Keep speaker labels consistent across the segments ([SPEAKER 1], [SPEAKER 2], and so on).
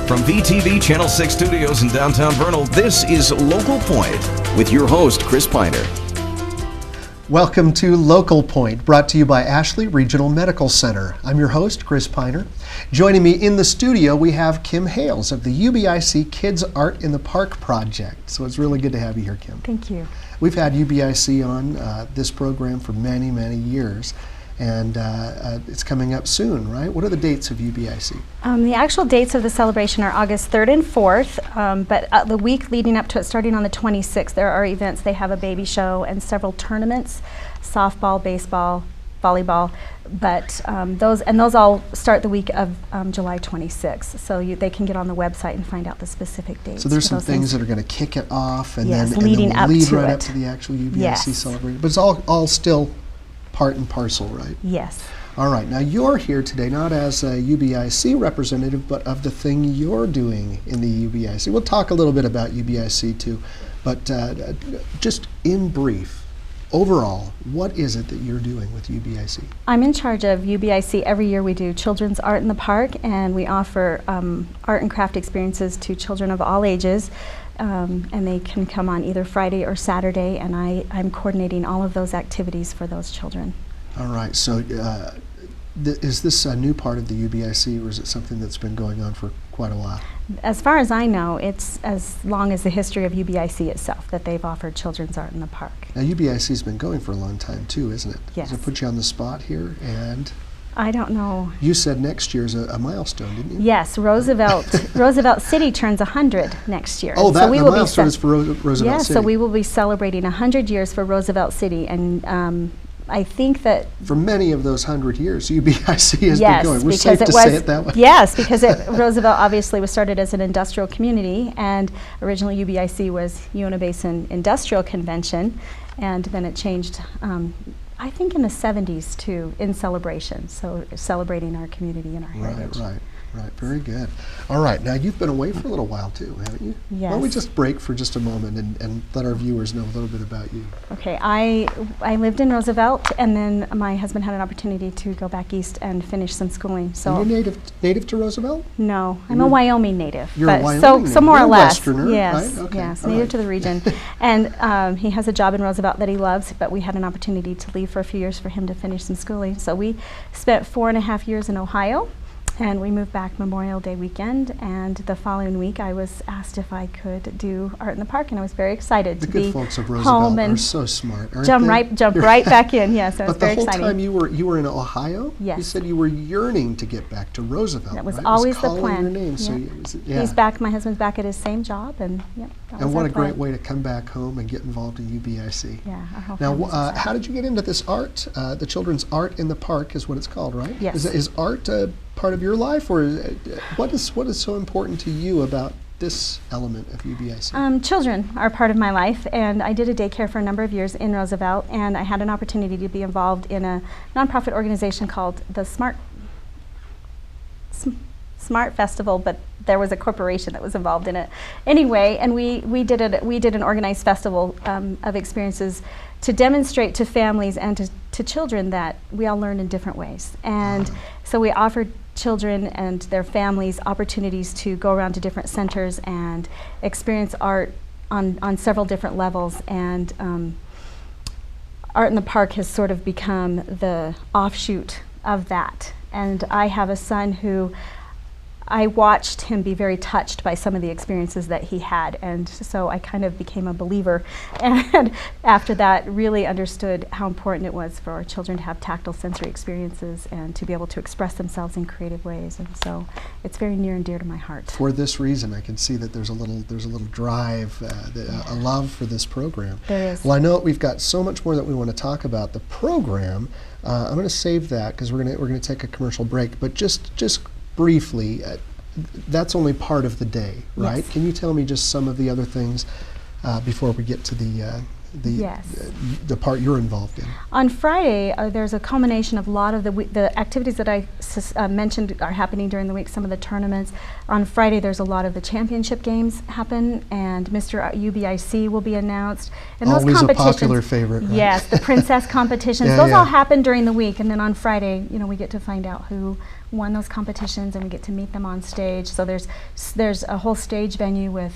[SPEAKER 1] From VTV Channel 6 Studios in downtown Vernal, this is Local Point with your host, Chris Piner.
[SPEAKER 2] Welcome to Local Point, brought to you by Ashley Regional Medical Center. I'm your host, Chris Piner. Joining me in the studio, we have Kim Hales of the U.B.I.C. Kids Art in the Park project. So it's really good to have you here, Kim.
[SPEAKER 3] Thank you.
[SPEAKER 2] We've had U.B.I.C. on this program for many, many years. And it's coming up soon, right? What are the dates of U.B.I.C.?
[SPEAKER 3] The actual dates of the celebration are August 3rd and 4th, but the week leading up to it, starting on the 26th, there are events. They have a baby show and several tournaments, softball, baseball, volleyball, but those all start the week of July 26th, so they can get on the website and find out the specific dates.
[SPEAKER 2] So there's some things that are going to kick it off, and
[SPEAKER 3] yes,
[SPEAKER 2] then
[SPEAKER 3] lead
[SPEAKER 2] right up to the actual U.B.I.C. celebration. But it's all still part and parcel, right?
[SPEAKER 3] Yes.
[SPEAKER 2] All right. Now you're here today not as a U.B.I.C. representative, but of the thing you're doing in the U.B.I.C. We'll talk a little bit about U.B.I.C. too, but just in brief, overall, what is it that you're doing with U.B.I.C.?
[SPEAKER 3] I'm in charge of U.B.I.C. Every year we do children's art in the park, and we offer art and craft experiences to children of all ages. And they can come on either Friday or Saturday, and I'm coordinating all of those activities for those children.
[SPEAKER 2] All right, so is this a new part of the U.B.I.C., or is it something that's been going on for quite a while?
[SPEAKER 3] As far as I know, it's as long as the history of U.B.I.C. itself that they've offered children's art in the park.
[SPEAKER 2] Now
[SPEAKER 3] U.B.I.C.'s
[SPEAKER 2] been going for a long time too, isn't it?
[SPEAKER 3] Yes.
[SPEAKER 2] Does it put you on the spot here? And
[SPEAKER 3] I don't know.
[SPEAKER 2] You said next year's a milestone, didn't you?
[SPEAKER 3] Yes, Roosevelt City turns 100 next year.
[SPEAKER 2] Oh,
[SPEAKER 3] so
[SPEAKER 2] the milestone is for Roosevelt City.
[SPEAKER 3] Yes, so we will be celebrating 100 years for Roosevelt City, and I think that
[SPEAKER 2] for many of those 100 years, U.B.I.C. has been going. We're safe to say it that way.
[SPEAKER 3] Yes, because Roosevelt obviously was started as an industrial community, and originally U.B.I.C. was Uinta Basin Industrial Convention, and then it changed I think in the 70s too, in celebration, so celebrating our community and our heritage.
[SPEAKER 2] Right, very good. All right, now you've been away for a little while too, haven't you?
[SPEAKER 3] Yes.
[SPEAKER 2] Why don't we just break for just a moment and let our viewers know a little bit about you.
[SPEAKER 3] Okay, I lived in Roosevelt, and then my husband had an opportunity to go back east and finish some schooling. So
[SPEAKER 2] and you're native to Roosevelt?
[SPEAKER 3] No, I'm a Wyoming native.
[SPEAKER 2] You're a Wyoming native.
[SPEAKER 3] So more or less.
[SPEAKER 2] Westerner,
[SPEAKER 3] yes,
[SPEAKER 2] right? Okay.
[SPEAKER 3] Yes,
[SPEAKER 2] all
[SPEAKER 3] native
[SPEAKER 2] right.
[SPEAKER 3] to the region. And he has a job in Roosevelt that he loves, but we had an opportunity to leave for a few years for him to finish some schooling. So we spent 4.5 years in Ohio. And we moved back Memorial Day weekend, and the following week I was asked if I could do art in the park, and I was very excited to be home.
[SPEAKER 2] The good folks of Roosevelt are so smart, aren't they?
[SPEAKER 3] Jump right back in, yes, it was very exciting.
[SPEAKER 2] But the whole time you were in Ohio?
[SPEAKER 3] Yes.
[SPEAKER 2] You said you were yearning to get back to Roosevelt,
[SPEAKER 3] That was
[SPEAKER 2] right?
[SPEAKER 3] always
[SPEAKER 2] the
[SPEAKER 3] plan.
[SPEAKER 2] Your name, so
[SPEAKER 3] He's back, my husband's back at his same job, and
[SPEAKER 2] and what a great way to come back home and get involved in U.B.I.C.
[SPEAKER 3] Yeah, our whole
[SPEAKER 2] Now, how did you get into this art? The children's art in the park is what it's called, right?
[SPEAKER 3] Yes.
[SPEAKER 2] Is art part of your life, or what is so important to you about this element of U.B.I.C.?
[SPEAKER 3] Children are part of my life, and I did a daycare for a number of years in Roosevelt, and I had an opportunity to be involved in a nonprofit organization called the Smart Festival, but there was a corporation that was involved in it. Anyway, and we did an organized festival of experiences to demonstrate to families and to children that we all learn in different ways. And so we offered children and their families opportunities to go around to different centers and experience art on several different levels. And Art in the Park has sort of become the offshoot of that. And I have a son who I watched him be very touched by some of the experiences that he had, and so I kind of became a believer, and after that really understood how important it was for our children to have tactile sensory experiences and to be able to express themselves in creative ways, and so it's very near and dear to my heart.
[SPEAKER 2] For this reason, I can see that there's a little drive, a love for this program.
[SPEAKER 3] There is.
[SPEAKER 2] Well, I know we've got so much more that we want to talk about the program. I'm going to save that because we're going to take a commercial break, but just briefly, that's only part of the day, right?
[SPEAKER 3] Yes.
[SPEAKER 2] Can you tell me just some of the other things before we get to the part you're involved in?
[SPEAKER 3] On Friday, there's a culmination of a lot of the activities that I mentioned are happening during the week, some of the tournaments. On Friday, there's a lot of the championship games happen, and Mr. U.B.I.C. will be announced. And
[SPEAKER 2] Always
[SPEAKER 3] those competitions,
[SPEAKER 2] a popular favorite, right?
[SPEAKER 3] Yes, the princess competitions, those all happen during the week, and then on Friday, we get to find out who won those competitions, and we get to meet them on stage. So there's a whole stage venue with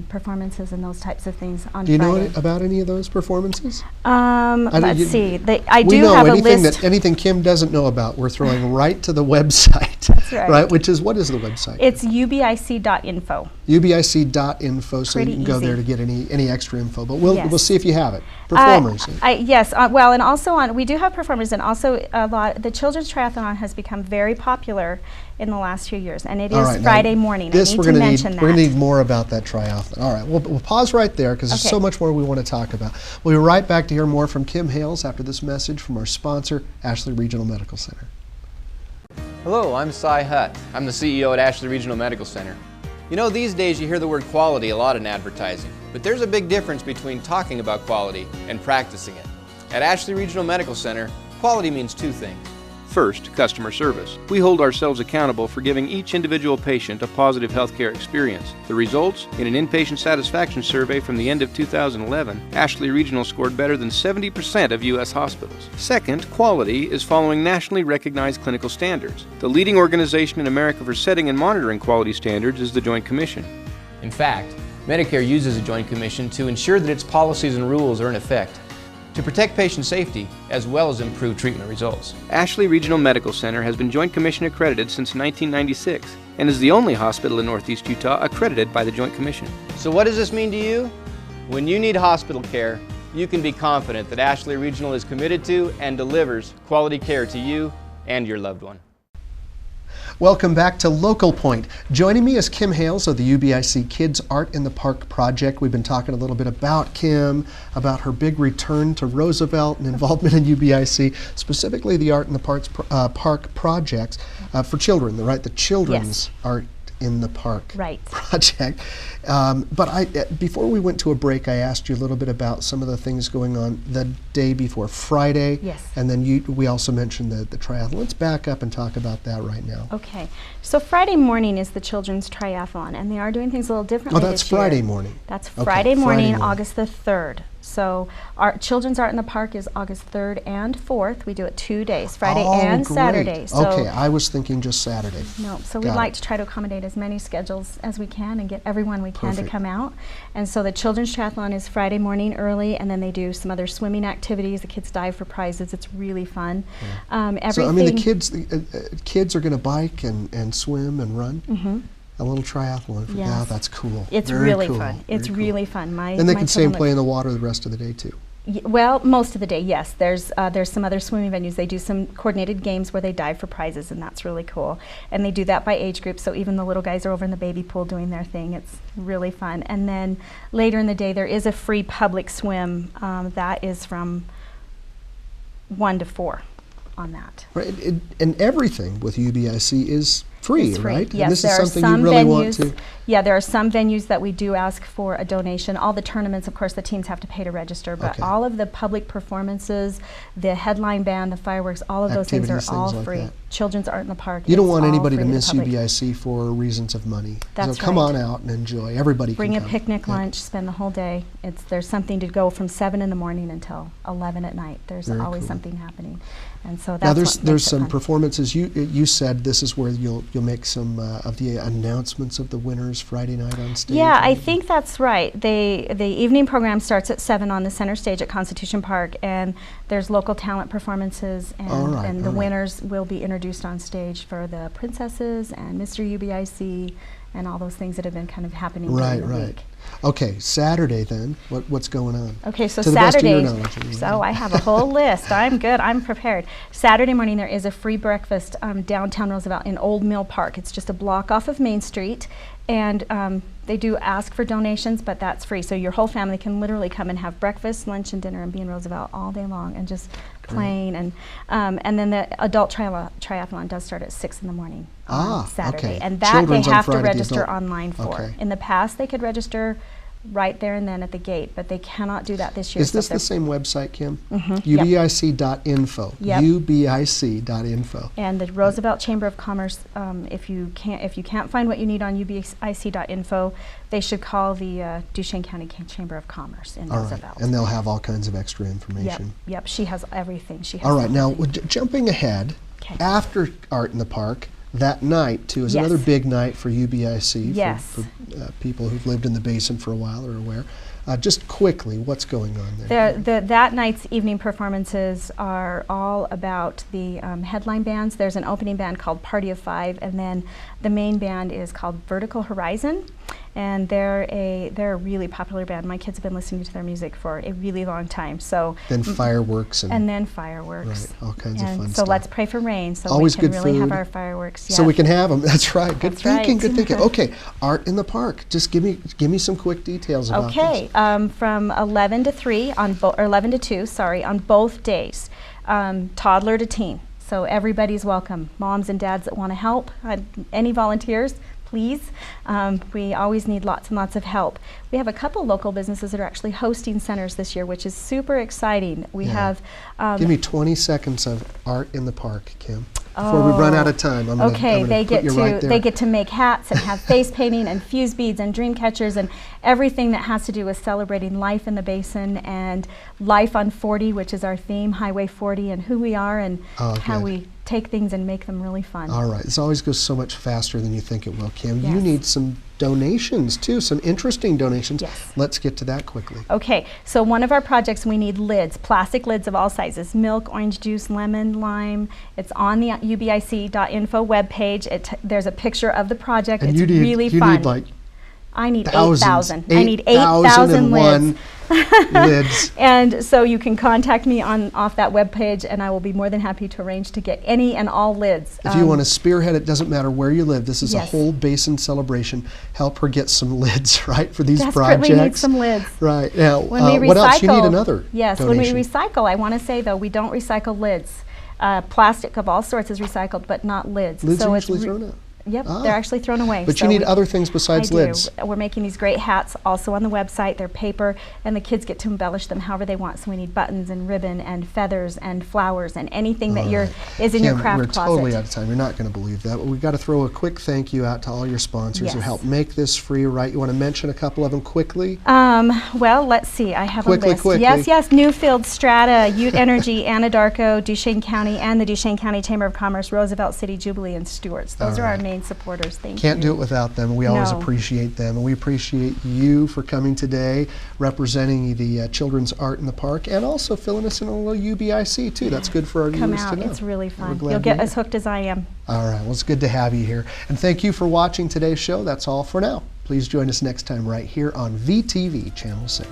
[SPEAKER 3] performances and those types of things on Friday.
[SPEAKER 2] Do you know about any of those performances?
[SPEAKER 3] Let's see. I
[SPEAKER 2] we
[SPEAKER 3] do
[SPEAKER 2] know
[SPEAKER 3] have
[SPEAKER 2] anything
[SPEAKER 3] a list.
[SPEAKER 2] anything Kim doesn't know about, we're throwing right to the website.
[SPEAKER 3] That's right.
[SPEAKER 2] Right? What is the website?
[SPEAKER 3] It's ubic.info.
[SPEAKER 2] U.B.I.C.info, so
[SPEAKER 3] Pretty
[SPEAKER 2] you can go
[SPEAKER 3] easy.
[SPEAKER 2] there to get any extra info. But we'll
[SPEAKER 3] Yes.
[SPEAKER 2] see if you have it. Performers.
[SPEAKER 3] Yes, well, and also we do have performers, and also the children's triathlon has become very popular in the last few years, and it
[SPEAKER 2] All
[SPEAKER 3] is
[SPEAKER 2] right, now
[SPEAKER 3] Friday morning.
[SPEAKER 2] This
[SPEAKER 3] I
[SPEAKER 2] we're
[SPEAKER 3] need to
[SPEAKER 2] going
[SPEAKER 3] mention that.
[SPEAKER 2] We're going to need more about that triathlon. All right, we'll pause right there because there's
[SPEAKER 3] Okay.
[SPEAKER 2] so much more we want to talk about. We'll be right back to hear more from Kim Hales after this message from our sponsor, Ashley Regional Medical Center.
[SPEAKER 4] Hello, I'm Cy Hutt. I'm the CEO at Ashley Regional Medical Center. You know, these days you hear the word quality a lot in advertising, but there's a big difference between talking about quality and practicing it. At Ashley Regional Medical Center, quality means two things.
[SPEAKER 5] First, customer service. We hold ourselves accountable for giving each individual patient a positive healthcare experience. The results? In an inpatient satisfaction survey from the end of 2011, Ashley Regional scored better than 70% of U.S. hospitals. Second, quality is following nationally recognized clinical standards. The leading organization in America for setting and monitoring quality standards is the Joint Commission.
[SPEAKER 4] In fact, Medicare uses a Joint Commission to ensure that its policies and rules are in effect, to protect patient safety as well as improve treatment results.
[SPEAKER 5] Ashley Regional Medical Center has been Joint Commission accredited since 1996 and is the only hospital in Northeast Utah accredited by the Joint Commission.
[SPEAKER 4] So what does this mean to you? When you need hospital care, you can be confident that Ashley Regional is committed to and delivers quality care to you and your loved one.
[SPEAKER 2] Welcome back to Local Point. Joining me is Kim Hales of the U.B.I.C Kids Art in the Park project. We've been talking a little bit about Kim, about her big return to Roosevelt and involvement in U.B.I.C, specifically the Art in the Park projects for children, right? The Children's Art in the Park project. But before we went to a break, I asked you a little bit about some of the things going on the day before Friday.
[SPEAKER 3] Yes.
[SPEAKER 2] And then we also mentioned the triathlon. Let's back up and talk about that right now.
[SPEAKER 3] Okay, so Friday morning is the children's triathlon, and they are doing things a little differently.
[SPEAKER 2] Oh, that's
[SPEAKER 3] this year.
[SPEAKER 2] Friday morning.
[SPEAKER 3] That's
[SPEAKER 2] Okay,
[SPEAKER 3] Friday morning,
[SPEAKER 2] Friday morning.
[SPEAKER 3] August the 3rd. So our Children's Art in the Park is August 3rd and 4th. We do it 2 days, Friday and
[SPEAKER 2] great.
[SPEAKER 3] Saturday. So
[SPEAKER 2] Okay, I was thinking just Saturday.
[SPEAKER 3] no, so we'd
[SPEAKER 2] Got
[SPEAKER 3] like
[SPEAKER 2] it.
[SPEAKER 3] to try to accommodate as many schedules as we can and get everyone we can
[SPEAKER 2] Perfect.
[SPEAKER 3] to come out. And so the Children's Triathlon is Friday morning early, and then they do some other swimming activities. The kids dive for prizes. It's really fun. Everything.
[SPEAKER 2] So I mean, the kids are going to bike and swim and run.
[SPEAKER 3] Mhm.
[SPEAKER 2] A little triathlon.
[SPEAKER 3] Yes.
[SPEAKER 2] Yeah, that's cool.
[SPEAKER 3] It's
[SPEAKER 2] Very
[SPEAKER 3] really
[SPEAKER 2] cool.
[SPEAKER 3] fun. It's
[SPEAKER 2] Very cool.
[SPEAKER 3] really fun.
[SPEAKER 2] And they
[SPEAKER 3] my
[SPEAKER 2] can stay and
[SPEAKER 3] children
[SPEAKER 2] play
[SPEAKER 3] look-
[SPEAKER 2] in the water the rest of the day too.
[SPEAKER 3] Well, most of the day, yes. There's some other swimming venues. They do some coordinated games where they dive for prizes, and that's really cool. And they do that by age group, so even the little guys are over in the baby pool doing their thing. It's really fun. And then later in the day, there is a free public swim that is from 1 to 4 on that.
[SPEAKER 2] Right, and everything with U.B.I.C is free,
[SPEAKER 3] It's free.
[SPEAKER 2] right?
[SPEAKER 3] Yes,
[SPEAKER 2] and this
[SPEAKER 3] there
[SPEAKER 2] is
[SPEAKER 3] are
[SPEAKER 2] something
[SPEAKER 3] some
[SPEAKER 2] you really
[SPEAKER 3] venues.
[SPEAKER 2] want to.
[SPEAKER 3] Yeah, there are some venues that we do ask for a donation. All the tournaments, of course, the teams have to pay to register, but
[SPEAKER 2] Okay.
[SPEAKER 3] all of the public performances, the headline band, the fireworks, all of those things are
[SPEAKER 2] Activities,
[SPEAKER 3] all
[SPEAKER 2] things like
[SPEAKER 3] free.
[SPEAKER 2] that.
[SPEAKER 3] Children's Art in the Park.
[SPEAKER 2] You don't
[SPEAKER 3] is
[SPEAKER 2] want
[SPEAKER 3] all
[SPEAKER 2] anybody
[SPEAKER 3] free
[SPEAKER 2] to
[SPEAKER 3] the
[SPEAKER 2] miss
[SPEAKER 3] public.
[SPEAKER 2] U.B.I.C for reasons of money.
[SPEAKER 3] That's
[SPEAKER 2] so come
[SPEAKER 3] right.
[SPEAKER 2] on out and enjoy. Everybody
[SPEAKER 3] Bring
[SPEAKER 2] can
[SPEAKER 3] a
[SPEAKER 2] come.
[SPEAKER 3] picnic
[SPEAKER 2] Yeah.
[SPEAKER 3] lunch, spend the whole day. There's something to go from 7 in the morning until 11 at night. There's
[SPEAKER 2] Very
[SPEAKER 3] always
[SPEAKER 2] cool.
[SPEAKER 3] something happening. And so that's
[SPEAKER 2] Now
[SPEAKER 3] what
[SPEAKER 2] there's
[SPEAKER 3] makes it
[SPEAKER 2] some
[SPEAKER 3] fun.
[SPEAKER 2] performances. You said this is where you'll make some of the announcements of the winners Friday night on stage.
[SPEAKER 3] Yeah, I
[SPEAKER 2] right?
[SPEAKER 3] think that's right. The evening program starts at 7 on the center stage at Constitution Park, and there's local talent performances, and,
[SPEAKER 2] All right,
[SPEAKER 3] and the
[SPEAKER 2] all right.
[SPEAKER 3] winners will be introduced on stage for the princesses and Mr. U.B.I.C. and all those things that have been kind of happening
[SPEAKER 2] Right,
[SPEAKER 3] during the
[SPEAKER 2] right.
[SPEAKER 3] week.
[SPEAKER 2] Okay, Saturday then. What's going on?
[SPEAKER 3] Okay, so
[SPEAKER 2] To the best of your
[SPEAKER 3] Saturday,
[SPEAKER 2] knowledge, anyway.
[SPEAKER 3] so I have a whole list. I'm good. I'm prepared. Saturday morning there is a free breakfast downtown Roosevelt in Old Mill Park. It's just a block off of Main Street, and they do ask for donations, but that's free. So your whole family can literally come and have breakfast, lunch, and dinner and be in Roosevelt all day long and just playing. And then the adult triathlon does start at 6 in the morning on Saturday.
[SPEAKER 2] okay.
[SPEAKER 3] And that
[SPEAKER 2] Children's
[SPEAKER 3] they
[SPEAKER 2] on
[SPEAKER 3] have to
[SPEAKER 2] Friday, the
[SPEAKER 3] register
[SPEAKER 2] adult-
[SPEAKER 3] online for.
[SPEAKER 2] Okay.
[SPEAKER 3] In the past, they could register right there and then at the gate, but they cannot do that this year.
[SPEAKER 2] Is
[SPEAKER 3] so
[SPEAKER 2] this
[SPEAKER 3] they're-
[SPEAKER 2] the same website, Kim?
[SPEAKER 3] Yep.
[SPEAKER 2] UBIC.info.
[SPEAKER 3] Yep.
[SPEAKER 2] UBIC.info.
[SPEAKER 3] And the Roosevelt Chamber of Commerce, if you can't find what you need on ubic.info, they should call the Duchesne County Chamber of Commerce in
[SPEAKER 2] All right,
[SPEAKER 3] Roosevelt.
[SPEAKER 2] and they'll have all kinds of extra
[SPEAKER 3] Yep,
[SPEAKER 2] information.
[SPEAKER 3] yep. She has everything. She has
[SPEAKER 2] All right, now
[SPEAKER 3] everything.
[SPEAKER 2] jumping ahead,
[SPEAKER 3] 'Kay.
[SPEAKER 2] after Art in the Park, that night, too, is
[SPEAKER 3] Yes.
[SPEAKER 2] another big night for U.B.I.C.
[SPEAKER 3] Yes.
[SPEAKER 2] For people who've lived in the basin for a while are aware. Just quickly, what's going on there?
[SPEAKER 3] That night's evening performances are all about the headline bands. There's an opening band called Party of Five, and then the main band is called Vertical Horizon, and they're a really popular band. My kids have been listening to their music for a really long time. So
[SPEAKER 2] Then fireworks
[SPEAKER 3] and then fireworks.
[SPEAKER 2] Right, all kinds of
[SPEAKER 3] And
[SPEAKER 2] fun
[SPEAKER 3] so
[SPEAKER 2] stuff.
[SPEAKER 3] let's pray for rain so
[SPEAKER 2] Always
[SPEAKER 3] we can
[SPEAKER 2] good
[SPEAKER 3] really have
[SPEAKER 2] food.
[SPEAKER 3] our fireworks.
[SPEAKER 2] So we can have them. That's right. Good
[SPEAKER 3] That's
[SPEAKER 2] thinking.
[SPEAKER 3] right.
[SPEAKER 2] Good thinking. Okay, Art in the Park. Just give me some quick details about this.
[SPEAKER 3] Okay, from 11 to 3 or 11 to 2, sorry, on both days, toddler to teen. So everybody's welcome. Moms and dads that want to help, any volunteers, please. We always need lots and lots of help. We have a couple local businesses that are actually hosting centers this year, which is super exciting. We
[SPEAKER 2] Yeah.
[SPEAKER 3] have
[SPEAKER 2] Give me 20 seconds of Art in the Park, Kim. Before we run out of time, I'm
[SPEAKER 3] okay,
[SPEAKER 2] gonna
[SPEAKER 3] they
[SPEAKER 2] put
[SPEAKER 3] get
[SPEAKER 2] you
[SPEAKER 3] to
[SPEAKER 2] right there.
[SPEAKER 3] they get to make hats and have face painting and fuse beads and dream catchers and everything that has to do with celebrating life in the basin and life on 40, which is our theme, Highway 40, and who we are and how
[SPEAKER 2] good.
[SPEAKER 3] we take things and make them really fun.
[SPEAKER 2] All right, this always goes so much faster than you think it will, Kim. You
[SPEAKER 3] Yes.
[SPEAKER 2] need some donations too, some interesting donations.
[SPEAKER 3] Yes.
[SPEAKER 2] Let's get to that quickly.
[SPEAKER 3] Okay, so one of our projects, we need lids, plastic lids of all sizes, milk, orange juice, lemon, lime. It's on the ubic.info webpage. There's a picture of the project.
[SPEAKER 2] And
[SPEAKER 3] it's
[SPEAKER 2] you need,
[SPEAKER 3] really
[SPEAKER 2] you
[SPEAKER 3] fun.
[SPEAKER 2] need like
[SPEAKER 3] I need
[SPEAKER 2] thousands.
[SPEAKER 3] 8,000. I need 8,000 lids.
[SPEAKER 2] lids.
[SPEAKER 3] And so you can contact me off that webpage, and I will be more than happy to arrange to get any and all lids.
[SPEAKER 2] If you want to spearhead it, doesn't matter where you live. This is a
[SPEAKER 3] Yes.
[SPEAKER 2] whole basin celebration. Help her get some lids, right, for these
[SPEAKER 3] Desperately
[SPEAKER 2] projects.
[SPEAKER 3] need some lids.
[SPEAKER 2] Right. Now,
[SPEAKER 3] When we recycle,
[SPEAKER 2] what else? You need another
[SPEAKER 3] yes,
[SPEAKER 2] donation.
[SPEAKER 3] when we recycle, I want to say though, we don't recycle lids. Plastic of all sorts is recycled, but not lids.
[SPEAKER 2] Lids
[SPEAKER 3] so
[SPEAKER 2] are
[SPEAKER 3] it's
[SPEAKER 2] usually thrown out.
[SPEAKER 3] Yep,
[SPEAKER 2] Ah.
[SPEAKER 3] they're actually thrown away.
[SPEAKER 2] But
[SPEAKER 3] So
[SPEAKER 2] you need
[SPEAKER 3] we-
[SPEAKER 2] other things besides
[SPEAKER 3] I
[SPEAKER 2] lids.
[SPEAKER 3] do. We're making these great hats also on the website. They're paper, and the kids get to embellish them however they want. So we need buttons and ribbon and feathers and flowers and anything that is in your
[SPEAKER 2] Kim,
[SPEAKER 3] craft
[SPEAKER 2] we're
[SPEAKER 3] closet.
[SPEAKER 2] totally out of time. You're not going to believe that. But we've got to throw a quick thank you out to all your sponsors who
[SPEAKER 3] Yes.
[SPEAKER 2] help make this free, right? You want to mention a couple of them quickly?
[SPEAKER 3] Well, let's see. I have
[SPEAKER 2] Quickly,
[SPEAKER 3] a list.
[SPEAKER 2] quickly.
[SPEAKER 3] Yes. Newfield, Strata, Ute Energy, Anadarko, Duchesne County, and the Duchesne County Chamber of Commerce, Roosevelt City, Jubilee, and Stewart's. Those
[SPEAKER 2] All
[SPEAKER 3] are our
[SPEAKER 2] right.
[SPEAKER 3] main supporters. Thank
[SPEAKER 2] Can't
[SPEAKER 3] you.
[SPEAKER 2] do it without them. We always
[SPEAKER 3] No.
[SPEAKER 2] appreciate them. And we appreciate you for coming today, representing the Children's Art in the Park, and also filling us in a little U.B.I.C. too. That's good for our
[SPEAKER 3] Come
[SPEAKER 2] viewers
[SPEAKER 3] out.
[SPEAKER 2] to know.
[SPEAKER 3] It's really
[SPEAKER 2] We're
[SPEAKER 3] fun.
[SPEAKER 2] glad
[SPEAKER 3] You'll get
[SPEAKER 2] you're
[SPEAKER 3] as
[SPEAKER 2] here.
[SPEAKER 3] hooked as I am.
[SPEAKER 2] All right. Well, it's good to have you here. And thank you for watching today's show. That's all for now. Please join us next time right here on VTV Channel 6.